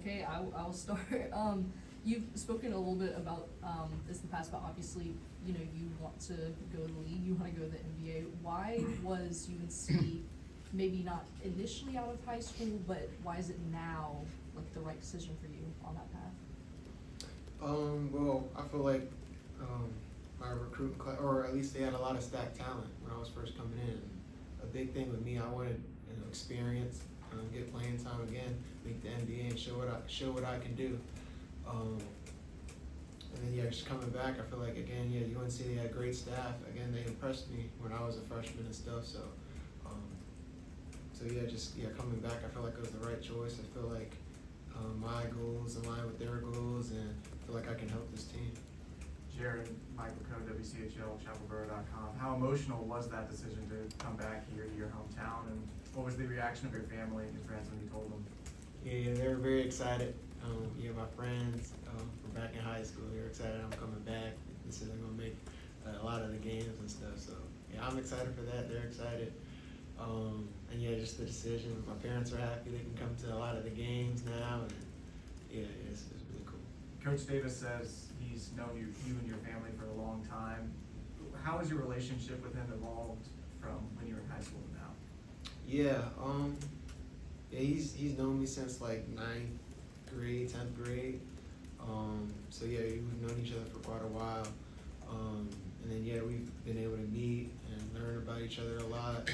Okay, I'll start. You've spoken a little bit about this in the past, but obviously, you know, you want to go to the league, you want to go to the NBA. Why was UNC maybe not initially out of high school, but why is it now like the right decision for you on that path? Well, I feel like my recruiting class, or at least they had a lot of stacked talent when I was first coming in. A big thing with me, I wanted experience, get playing time again, make the NBA, and show what I can do. And then yeah, just coming back, I feel like again, yeah, UNC they had great staff. Again, they impressed me when I was a freshman and stuff. So, coming back, I feel like it was the right choice. I feel like my goals align with their goals, and I feel like I can help this team. Jarin, Michael Coe, WCHL, ChapelBoro.com. How emotional was that decision to come back here to your hometown, and what was the reaction of your family and your friends when you told them? Yeah, they were very excited. My friends from back in high school, they were excited I'm coming back. They said they're gonna make a lot of the games and stuff. So yeah, I'm excited for that. They're excited. And yeah, just the decision. My parents are happy. They can come to a lot of the games now, and yeah, it's really cool. Coach Davis says he's known you and your family for a long time. How has your relationship with him evolved from when you were in high school to now? Yeah, he's known me since like 9th grade, 10th grade. So yeah, we've known each other for quite a while. And then yeah, we've been able to meet and learn about each other a lot.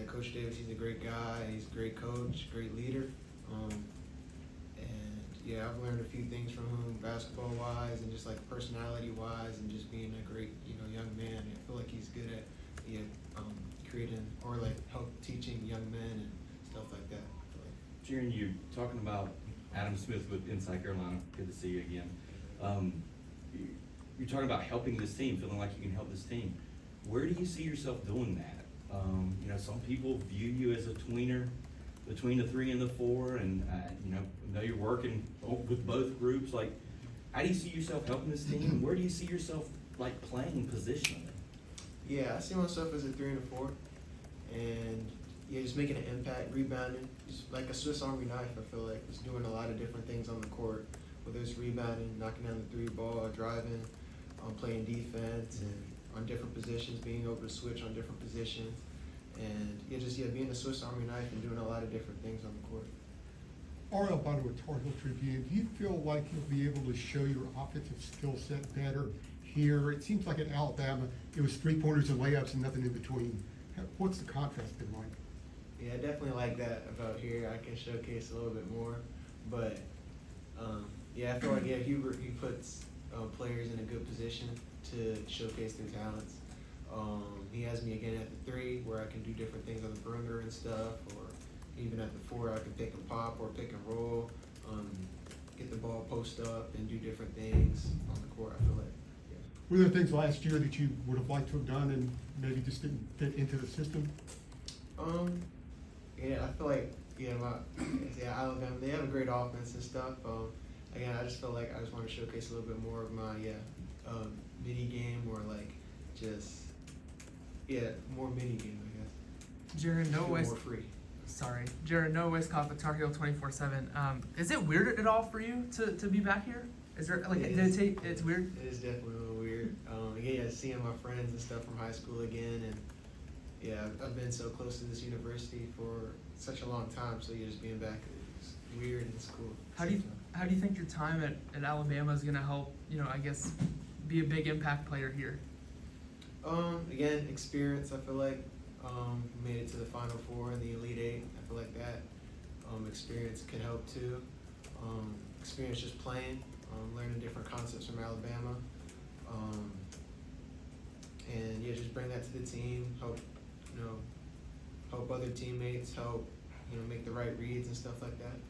Coach Davis, he's a great guy. He's a great coach, great leader. And yeah, I've learned a few things from him, basketball wise, and just like personality wise, and just being a great young man. And I feel like he's good at creating or like help teaching young men and stuff like that. I feel like. Jarin, you're talking about Adam Smith with Inside Carolina. Good to see you again. You're talking about helping this team, feeling like you can help this team. Where do you see yourself doing that? Some people view you as a tweener between the 3 and the 4, and know you're working with both groups. Like, how do you see yourself helping this team? And where do you see yourself like playing positionally? Yeah, I see myself as a 3 and a 4, and yeah, just making an impact, rebounding, just like a Swiss Army knife. I feel like just doing a lot of different things on the court, whether it's rebounding, knocking down the 3 ball, driving, playing defense, and on different positions, being able to switch on different positions, and being a Swiss Army knife and doing a lot of different things on the court. Ariel Butler with Tar Heel Tribune, do you feel like you'll be able to show your offensive skill set better here? It seems like at Alabama, it was 3-pointers and layups and nothing in between. What's the contrast been like? Yeah, I definitely like that about here. I can showcase a little bit more, but I feel like Hubert, he puts players in a good position to showcase their talents. He has me again at the 3, where I can do different things on the perimeter and stuff, or even at the 4, I can pick and pop or pick and roll, get the ball post up and do different things on the court. I feel like. Yeah. Were there things last year that you would have liked to have done and maybe just didn't fit into the system? I feel like Alabama, they have a great offense and stuff. Again, I just feel like I just want to showcase a little bit more of my mini game, or like more mini game, I guess. Jarin, Feel more free. Jarin, Noah Westcott with Tar Heel 24/7. Is it weird at all for you to be back here? Is there it's weird? It is definitely a little weird. Seeing my friends and stuff from high school again, and I've been so close to this university for such a long time. So just being back is weird and it's cool. How do you think your time at Alabama is gonna help? I guess be a big impact player here. Again, experience. I feel like made it to the Final Four and the Elite 8. I feel like that experience could help too. Experience just playing, learning different concepts from Alabama, and just bring that to the team. Help other teammates. Help make the right reads and stuff like that.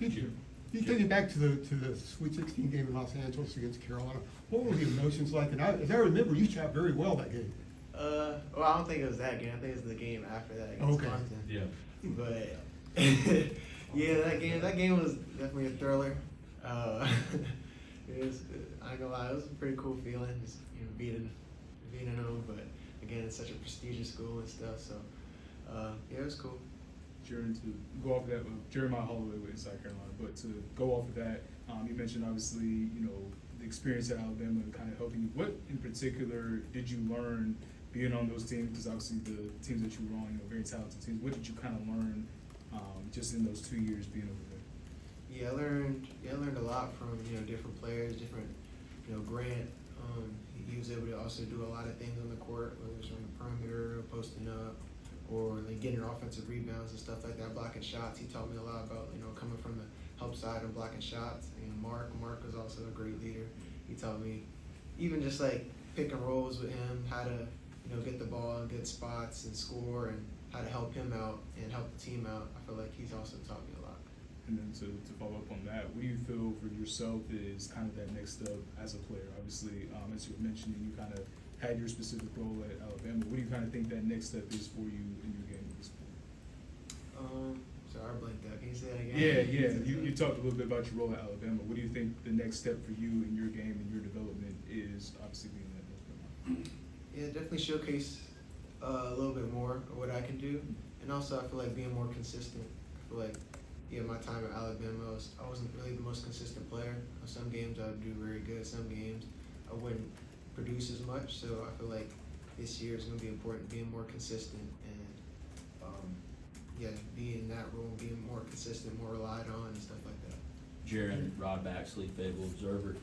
Yeah. You take it back to the Sweet 16 game in Los Angeles against Carolina. What were the emotions like? And as I remember, you shot very well that game. Well, I don't think it was that game. I think it was the game after that against Clemson. Yeah. But that game was definitely a thriller. It was, I ain't gonna lie, it was a pretty cool feeling, just beating them. But again, it's such a prestigious school and stuff. So it was cool. Jarin, to go off of that, Jeremiah Holloway with South Carolina, but to go off of that, you mentioned obviously, you know, the experience at Alabama kind of helping you. What in particular did you learn being on those teams? Because obviously the teams that you were on, you know, very talented teams. What did you kind of learn just in those 2 years being over there? Yeah, I learned a lot from, you know, different players, different, you know, Grant. He was able to also do a lot of things on the court, whether it's on the perimeter, or posting up, or like getting offensive rebounds and stuff like that, blocking shots. He taught me a lot about, you know, coming from the help side and blocking shots. And Mark was also a great leader. He taught me even just like pick and rolls with him, how to, you know, get the ball in good spots and score, and how to help him out and help the team out. I feel like he's also taught me a lot. And then to follow up on that, what do you feel for yourself is kind of that next step as a player? Obviously, as you were mentioning, you kind of had your specific role at Alabama. What do you kind of think that next step is for you in your game at this point? Sorry, I blanked out. Can you say that again? Yeah. You talked a little bit about your role at Alabama. What do you think the next step for you in your game and your development is, obviously being at North Carolina? Yeah, definitely showcase a little bit more of what I can do. And also, I feel like being more consistent. I feel like, yeah, my time at Alabama, I wasn't really the most consistent player. Some games I would do very good. Some games I wouldn't produce as much. So I feel like this year is going to be important, being more consistent and, yeah, being in that role, being more consistent, more relied on and stuff like that. Jarin, Rod Baxley, Fayetteville Observer.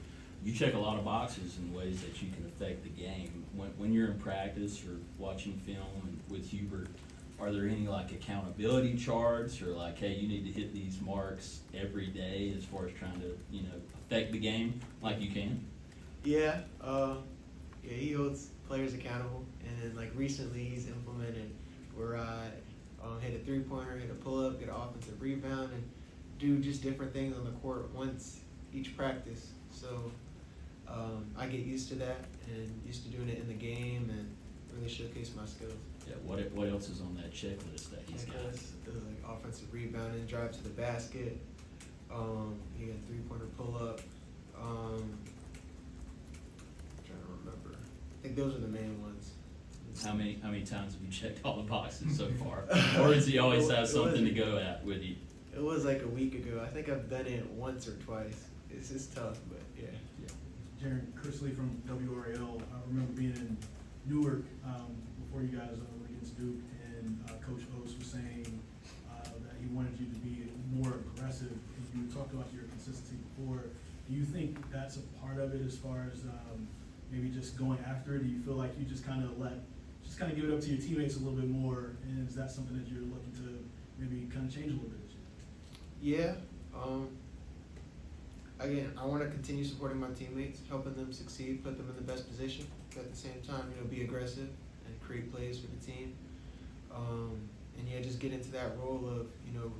You check a lot of boxes in ways that you can affect the game. When you're in practice or watching film and with Hubert, are there any like accountability charts or like, hey, you need to hit these marks every day as far as trying to, you know, affect the game like you can? Yeah, he holds players accountable, and then like recently he's implemented where I hit a three-pointer, hit a pull-up, get an offensive rebound, and do just different things on the court once each practice. So I get used to that and used to doing it in the game and really showcase my skills. Yeah. What else is on that checklist that he's got? Like offensive rebounding, drive to the basket. He got a three-pointer pull-up. I'm trying to remember. I think those are the main ones. How many times have you checked all the boxes so far? Or does he always have something to go at with you? It was like a week ago. I think I've done it once or twice. It's just tough, but yeah. Jarin, Chris Lee from WRAL. I remember being in Newark before you guys went against Duke, and Coach Oates was saying that he wanted you to be more aggressive. And you talked about your consistency before. Do you think that's a part of it as far as maybe just going after it? Do you feel like you just kind of give it up to your teammates a little bit more? And is that something that you're looking to maybe kind of change a little bit this year? Yeah. Again, I want to continue supporting my teammates, helping them succeed, put them in the best position. But at the same time, you know, be aggressive and create plays for the team. And yeah, just get into that role of, you know,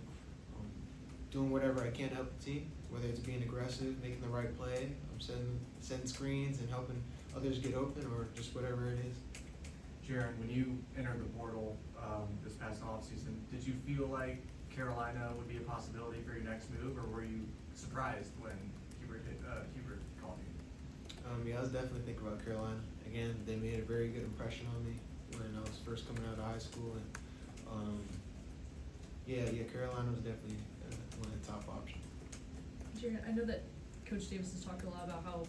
doing whatever I can to help the team, whether it's being aggressive, making the right play, setting screens and helping others get open, or just whatever it is. Jarin, when you entered the portal this past offseason, did you feel like Carolina would be a possibility for your next move, or were you surprised when Hubert called you? Yeah, I was definitely thinking about Carolina. Again, they made a very good impression on me when I was first coming out of high school, and Carolina was definitely one of the top options. Jarin, I know that Coach Stevenson's talked a lot about how,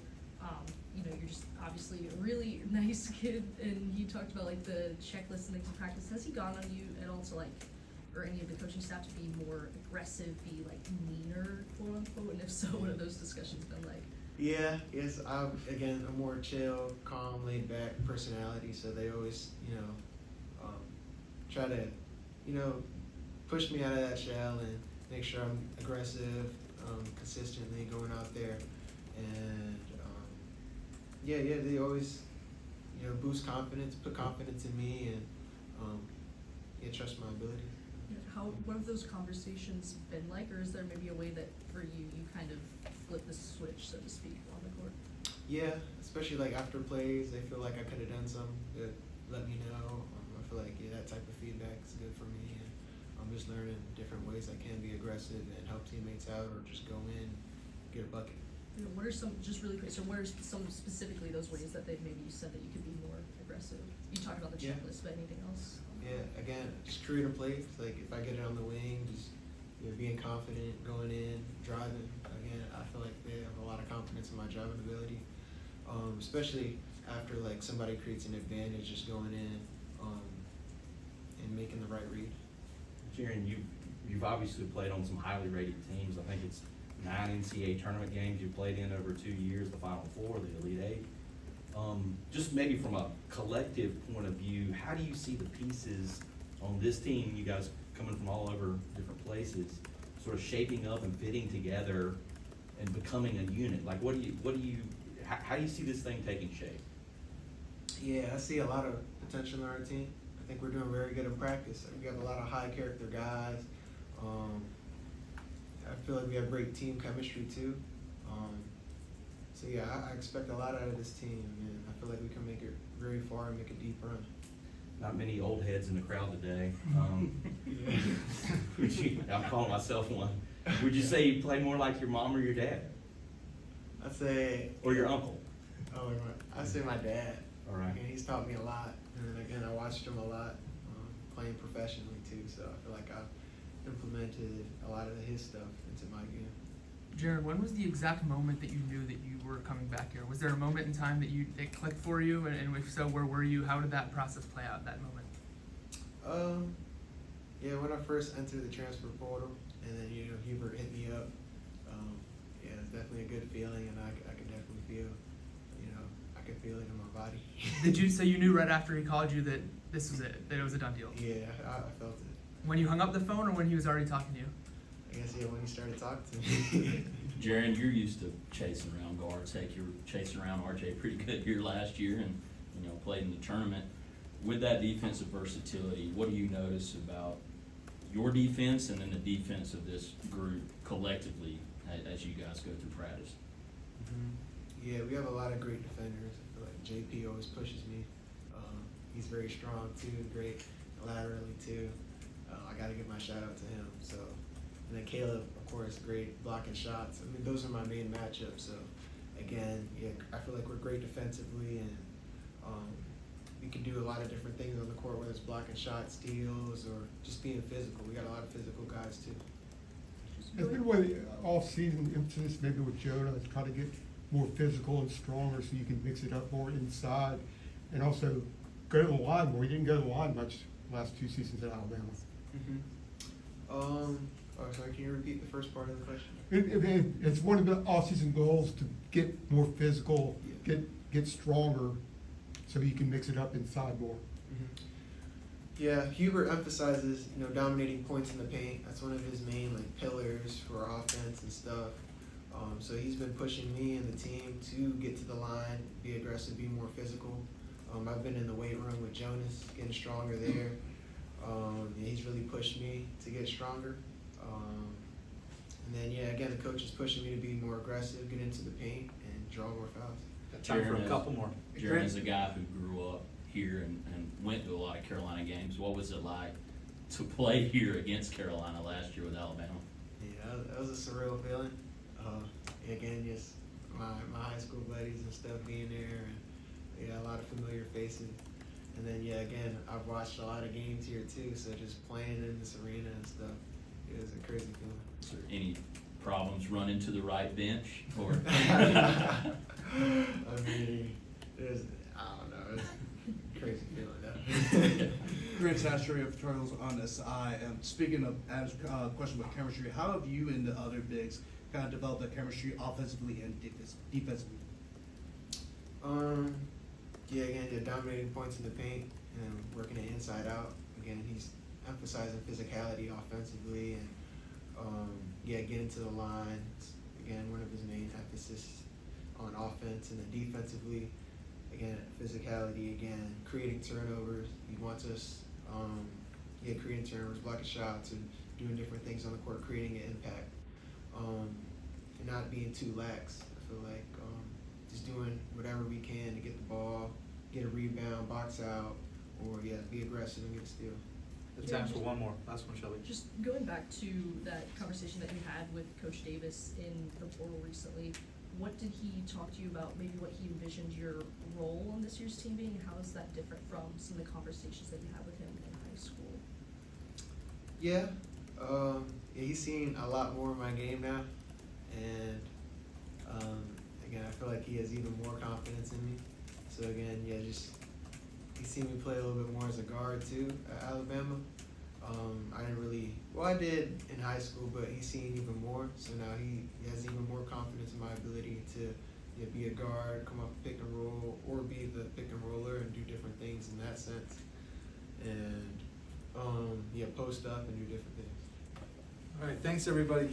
you know, you're just obviously a really nice kid, and he talked about like the checklist and things in practice. Has he gone on you at all to like, or any of the coaching staff, to be more aggressive, be like meaner, quote unquote? And if so, what have those discussions been like? Yeah, yes, I'm a more chill, calm, laid back personality, so they always, you know, try to, you know, push me out of that shell and make sure I'm aggressive, consistently going out there, and they always, you know, boost confidence, put confidence in me, and trust my ability. What have those conversations been like, or is there maybe a way that for you kind of flip the switch, so to speak, on the court? Yeah, especially like after plays, they feel like I could have done something that let me know. I feel like that type of feedback is good for me, and I'm just learning different ways I can be aggressive and help teammates out, or just go in, get a bucket. You know, what are some, just really quick, so what are some specifically those ways that maybe you said that you could be more aggressive? impressive. You talked about the Yeah. checklist, but anything else? Yeah, again, just creating plays. Like if I get it on the wing, just being confident, going in, driving. Again, I feel like they have a lot of confidence in my driving ability, especially after like somebody creates an advantage, just going in and making the right read. Jarin, you've obviously played on some highly rated teams. I think it's 9 NCAA tournament games you've played in over 2 years, the Final Four, the Elite Eight. Just maybe from a collective point of view, how do you see the pieces on this team, you guys coming from all over different places, sort of shaping up and fitting together and becoming a unit? Like how do you see this thing taking shape? Yeah, I see a lot of potential in our team. I think we're doing very good in practice. We have a lot of high character guys. I feel like we have great team chemistry too. So yeah, I expect a lot out of this team, and I feel like we can make it very far and make a deep run. Not many old heads in the crowd today. I'm calling myself one. Would you say you play more like your mom or your dad? I'd say. Or your uncle? Oh, I'd say my dad. All right. Again, he's taught me a lot, and then again, I watched him a lot playing professionally too. So I feel like I've implemented a lot of his stuff into my game. Jarin, when was the exact moment that you knew that you were coming back here? Was there a moment in time that it clicked for you, and if so, where were you? How did that process play out, that moment? Yeah, when I first entered the transfer portal, and then Hubert hit me up. Yeah, it's definitely a good feeling, and I could definitely feel, I could feel it in my body. So you knew right after he called you that this was it, that it was a done deal? Yeah, I felt it. When you hung up the phone, or when he was already talking to you? I guess, yeah, when he started talking to me. Jarin, you're used to chasing around guards. Heck, you were chasing around RJ pretty good here last year, and played in the tournament. With that defensive versatility, what do you notice about your defense and then the defense of this group collectively as you guys go through practice? Yeah, we have a lot of great defenders. I feel like JP always pushes me. He's very strong too, great laterally too. I got to give my shout out to him. So, and then Caleb, of course, great blocking shots. I mean, those are my main matchups. So, again, yeah, I feel like we're great defensively, and we can do a lot of different things on the court, whether it's blocking shots, steals, or just being physical. We got a lot of physical guys too. Has been one off-season emphasis maybe with Jonah to try to get more physical and stronger so you can mix it up more inside, and also go to the line more. You didn't go to the line much the last 2 seasons at Alabama. Sorry, can you repeat the first part of the question? It's one of the off-season goals to get more physical, get stronger, so you can mix it up inside more. Yeah, Hubert emphasizes, dominating points in the paint. That's one of his main pillars for offense and stuff. So he's been pushing me and the team to get to the line, be aggressive, be more physical. I've been in the weight room with Jonas, getting stronger there. And he's really pushed me to get stronger. And then, again, the coach is pushing me to be more aggressive, get into the paint, and draw more fouls. Time for a couple more. Jarin is a guy who grew up here and went to a lot of Carolina games. What was it like to play here against Carolina last year with Alabama? Yeah, that was a surreal feeling. Again, just my high school buddies and stuff being there, and a lot of familiar faces. And then, again, I've watched a lot of games here too, so just playing in this arena and stuff, it was a crazy feeling. Is there any problems running to the right bench? Or I mean, I don't know, it's a crazy feeling though. Grant Sastry of Tar Heels on this. Speaking of question about chemistry, how have you and the other bigs kind of developed that chemistry offensively and defensively? Again, dominating points in the paint and working it inside out. Again, he's emphasizing physicality offensively and getting to the line. It's, again, one of his main emphasis on offense, and then defensively, again, physicality, again, creating turnovers. He wants us, creating turnovers, blocking shots, and doing different things on the court, creating an impact, and not being too lax. I feel like just doing whatever we can to get the ball, get a rebound, box out, or be aggressive and get a steal. The time for one more. Last one, Shelby. Just going back to that conversation that you had with Coach Davis in the portal recently, what did he talk to you about, maybe what he envisioned your role on this year's team being? How is that different from some of the conversations that you had with him in high school? Yeah, he's seen a lot more of my game now, and again, I feel like he has even more confidence in me. So again, yeah, just he's seen me play a little bit more as a guard too at Alabama. I didn't really, well, I did in high school, but he's seen even more. So now he has even more confidence in my ability to be a guard, come off pick and roll, or be the pick and roller and do different things in that sense. And post up and do different things. All right, thanks, everybody.